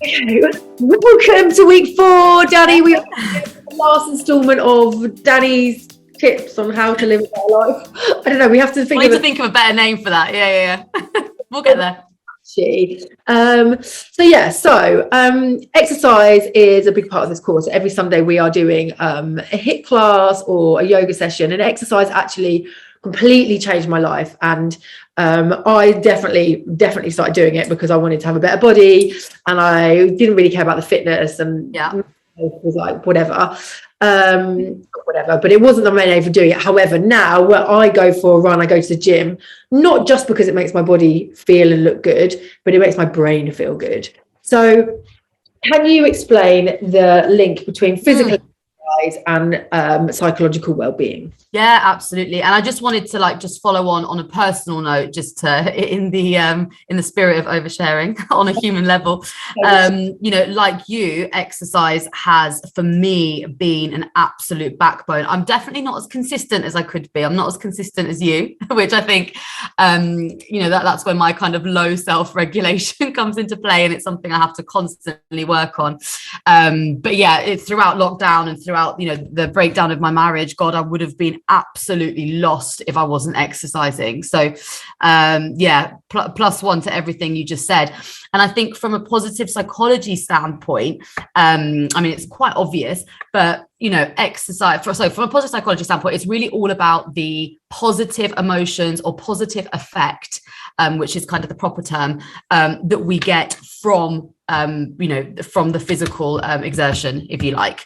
Welcome to week 4, Danny. We are the last instalment of Danny's tips on how to live a better life. I don't know. We have to think. We need to think of a better name for that. Yeah. We'll get there. Exercise is a big part of this course. Every Sunday we are doing a HIIT class or a yoga session, and exercise actually completely changed my life. And I definitely started doing it because I wanted to have a better body, and I didn't really care about the fitness, and it was like whatever, but it wasn't the main aim for doing it. However, now where I go for a run, I go to the gym, not just because it makes my body feel and look good, but it makes my brain feel good. So can you explain the link between physical exercise and psychological well-being? Yeah, absolutely. And I just wanted to just follow on a personal note, just to, in the spirit of oversharing on a human level. Like you, exercise has for me been an absolute backbone. I'm definitely not as consistent as I could be. I'm not as consistent as you, which I think that's when my kind of low self-regulation comes into play, and it's something I have to constantly work on. But yeah, it's throughout lockdown and throughout the breakdown of my marriage, God, I would have been absolutely lost if I wasn't exercising. So plus one to everything you just said. And I think from a positive psychology standpoint, it's quite obvious, but exercise from a positive psychology standpoint, it's really all about the positive emotions or positive effect, which is kind of the proper term, that we get from the physical exertion, if you like.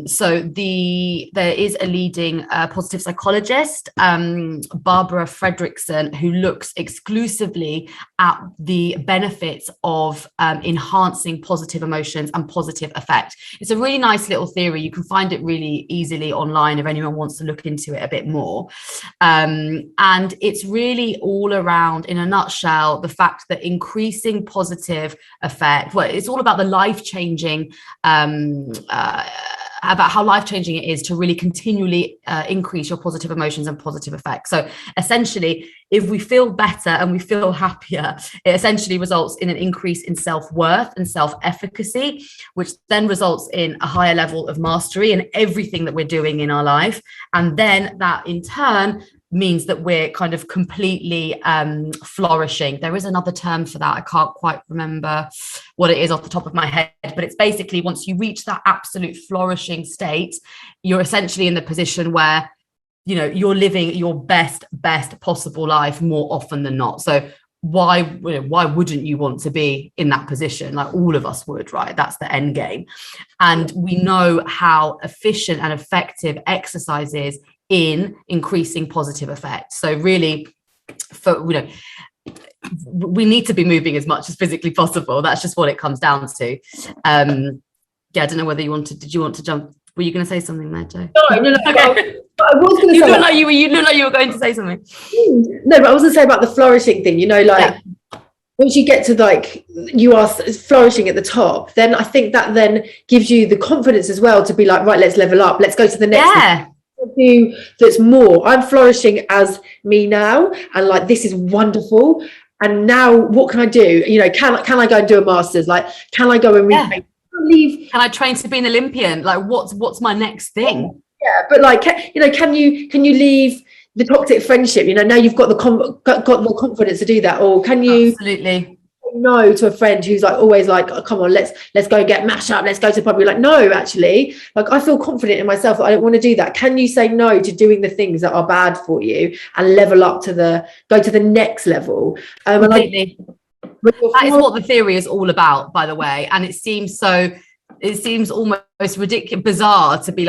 So there is a leading positive psychologist, Barbara Fredrickson, who looks exclusively at the benefits of enhancing positive emotions and positive effect. It's a really nice little theory. You can find it really easily online if anyone wants to look into it a bit more. And it's really all around, in a nutshell, the fact that increasing positive effect, it's all about the life-changing, about how life-changing it is to really continually increase your positive emotions and positive effects. So essentially, if we feel better and we feel happier, it essentially results in an increase in self-worth and self-efficacy, which then results in a higher level of mastery in everything that we're doing in our life. And then that in turn means that we're kind of completely flourishing. There is another term for that. I can't quite remember what it is off the top of my head, but it's basically once you reach that absolute flourishing state, you're essentially in the position where, you're living your best possible life more often than not. So why wouldn't you want to be in that position? Like all of us would, right? That's the end game. And we know how efficient and effective exercise is in increasing positive effects. So really, we need to be moving as much as physically possible. That's just what it comes down to. I don't know whether did you want to jump? Were you going to say something there, Jo? No. Okay. I was going to say, you look like you were going to say something. No, but I was going to say about the flourishing thing. Once you get to you are flourishing at the top, then I think that then gives you the confidence as well to be like, right, let's level up. Let's go to the next. Do that's more. I'm flourishing as me now, and this is wonderful. And now, what can I do? Can I go and do a master's? Can I go and read? Can I train to be an Olympian? What's my next thing? Yeah, but can you leave the toxic friendship? Now you've got the confidence to do that, or can you absolutely say no to a friend who's always oh, come on, let's go get mashed up, let's go to the pub? You're no, actually, I feel confident in myself that I don't want to do that. Can you say no to doing the things that are bad for you and level up go to the next level? Completely. That is what the theory is all about, by the way. And it seems almost ridiculous, bizarre to be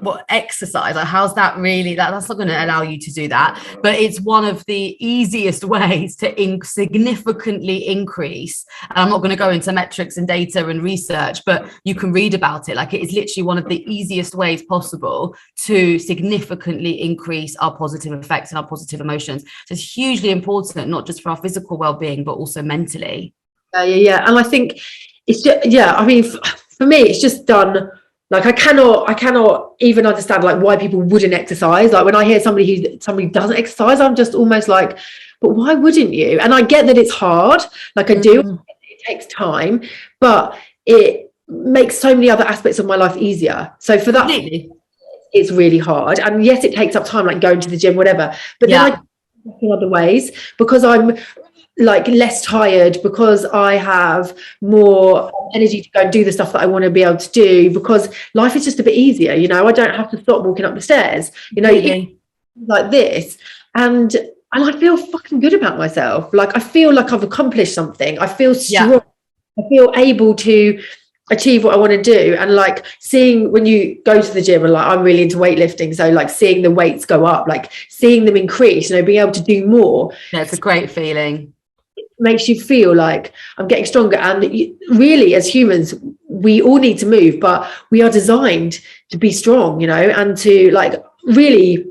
what exercise, how's that really, that's not going to allow you to do that, but it's one of the easiest ways to significantly increase, and I'm not going to go into metrics and data and research, but you can read about it. It is literally one of the easiest ways possible to significantly increase our positive effects and our positive emotions. So it's hugely important, not just for our physical well-being, but also mentally. And I think it's just, for me, it's just done. I cannot even understand why people wouldn't exercise. When I hear somebody doesn't exercise, I'm just almost but why wouldn't you? And I get that it's hard. I do. It takes time, but it makes so many other aspects of my life easier. So for that, Completely. it's really hard. And yes, it takes up time, like going to the gym, whatever. But then I in other ways, because I'm like less tired, because I have more energy to go and do the stuff that I want to be able to do, because life is just a bit easier, you know. I don't have to stop walking up the stairs, you know, like this. And I feel fucking good about myself. Like I feel like I've accomplished something. I feel strong. I feel able to achieve what I want to do. And like seeing when you go to the gym, and like I'm really into weightlifting, so like seeing the weights go up, like seeing them increase, you know, being able to do more. Yeah, it's a great feeling. Makes you feel like I'm getting stronger. And really, as humans, we all need to move, but we are designed to be strong, you know, and to like really,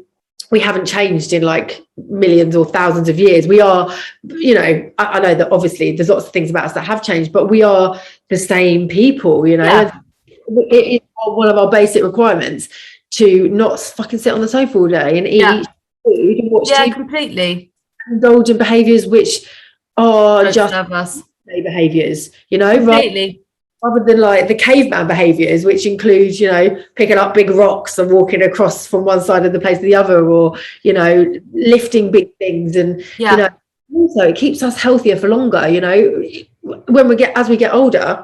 we haven't changed in like millions or thousands of years. We are, you know, I know that obviously there's lots of things about us that have changed, but we are the same people, you know. It is one of our basic requirements to not fucking sit on the sofa all day and eat food and watch TV, completely indulge in behaviours which are just behaviours, you know, rather than like the caveman behaviours, which includes, you know, picking up big rocks and walking across from one side of the place to the other, or, you know, lifting big things. And you know, also it keeps us healthier for longer, you know. When as we get older,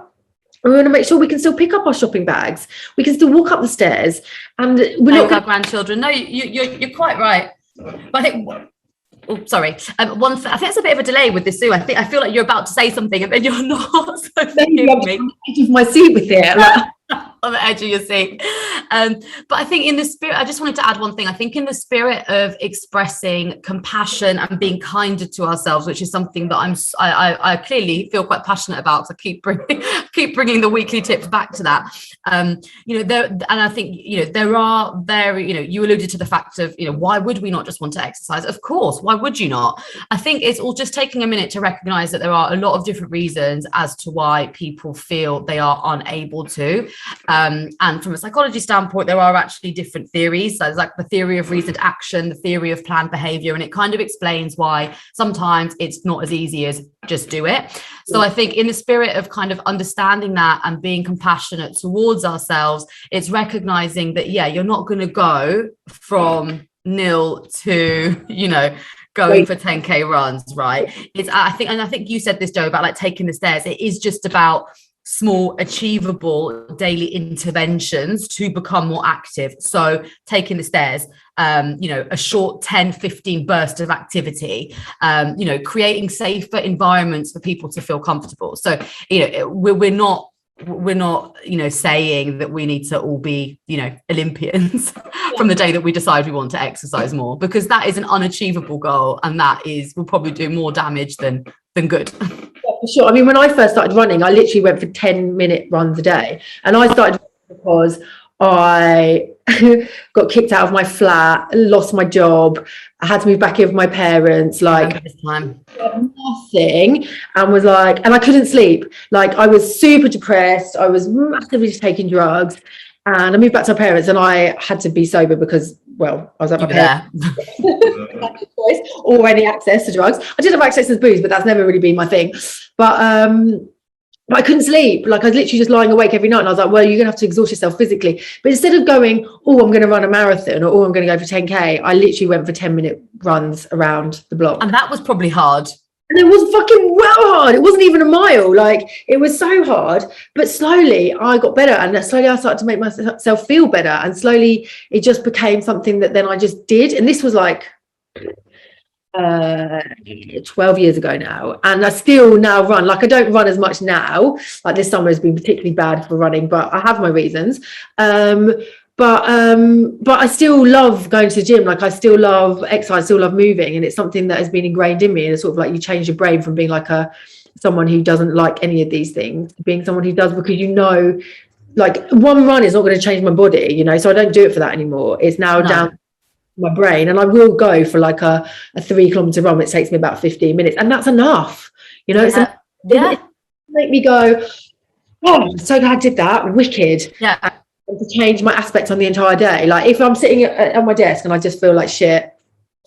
we want to make sure we can still pick up our shopping bags, we can still walk up the stairs, and we're not our grandchildren. No, you're quite right. But I think sorry. One thing, I think it's a bit of a delay with this, Sue. I feel like you're about to say something and then you're not. So maybe I'm on the edge of my seat with it. On the edge of your seat. But I think in the spirit, I just wanted to add one thing. I think in the spirit of expressing compassion and being kinder to ourselves, which is something that I clearly feel quite passionate about. So keep bringing the weekly tips back to that. You know, and I think, you know, there are very, you know, you alluded to the fact of, you know, why would we not just want to exercise? Of course, why would you not? I think it's all just taking a minute to recognize that there are a lot of different reasons as to why people feel they are unable to. And from a psychology standpoint, there are actually different theories. So there's like the theory of reasoned action, the theory of planned behavior, and it kind of explains why sometimes it's not as easy as just do it. So I think in the spirit of kind of understanding that and being compassionate towards ourselves, it's recognizing that, yeah, you're not going to go from nil to, you know, going for 10K runs, right? I think you said this, Jo, about like taking the stairs. It is just about small achievable daily interventions to become more active. So taking the stairs, you know, a short 10-15 burst of activity, you know, creating safer environments for people to feel comfortable. So, you know, we're not, you know, saying that we need to all be, you know, Olympians from the day that we decide we want to exercise more, because that is an unachievable goal, and that will probably do more damage than good. Yeah, for sure. I mean, when I first started running, I literally went for 10-minute runs a day, and I started because I got kicked out of my flat, lost my job, I had to move back in with my parents, like nothing, and was like, and I couldn't sleep. Like I was super depressed. I was massively taking drugs, and I moved back to my parents, and I had to be sober because, well, I was at my parents. Or any access to drugs. I did have access to booze, but that's never really been my thing. But I couldn't sleep. Like I was literally just lying awake every night, and I was like, well, you're gonna have to exhaust yourself physically. But instead of going, oh, I'm gonna run a marathon, or oh, I'm gonna go for 10K, I literally went for 10-minute runs around the block. And that was probably hard. And it was fucking well hard. It wasn't even a mile. Like it was so hard, but slowly I got better, and slowly I started to make myself feel better, and slowly it just became something that then I just did. And this was like 12 years ago now, and I still now run. Like I don't run as much now. Like this summer has been particularly bad for running, but I have my reasons. But I still love going to the gym. Like I still love exercise, still love moving, and it's something that has been ingrained in me. And it's sort of like you change your brain from being like someone who doesn't like any of these things to being someone who does, because you know, like one run is not going to change my body, you know. So I don't do it for that anymore. It's now down my brain, and I will go for like a 3-kilometer run, which takes me about 15 minutes, and that's enough, you know. It make me go, oh, I'm so glad I did that, wicked. And to change my aspect on the entire day. Like if I'm sitting at my desk and I just feel like shit,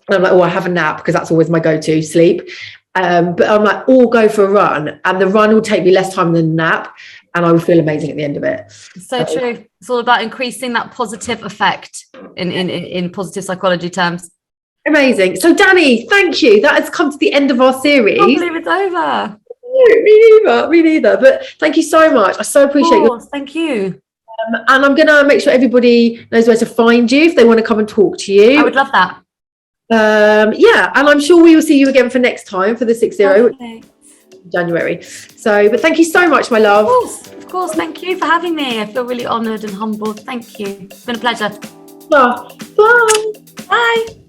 and I'm like, oh, I have a nap, because that's always my go-to, sleep, But I'm like, or go for a run, and the run will take me less time than a nap, and I will feel amazing at the end of it. So true. It's all about increasing that positive effect in positive psychology terms. Amazing. So Danny, thank you. That has come to the end of our series. I can't believe it's over. Me neither. But thank you so much. I so appreciate you. Thank you. And I'm going to make sure everybody knows where to find you if they want to come and talk to you. I would love that. Yeah, and I'm sure we will see you again for next time for the 6-0 January. So, but thank you so much, my love. Of course. Thank you for having me. I feel really honoured and humbled. Thank you. It's been a pleasure. Bye. Bye.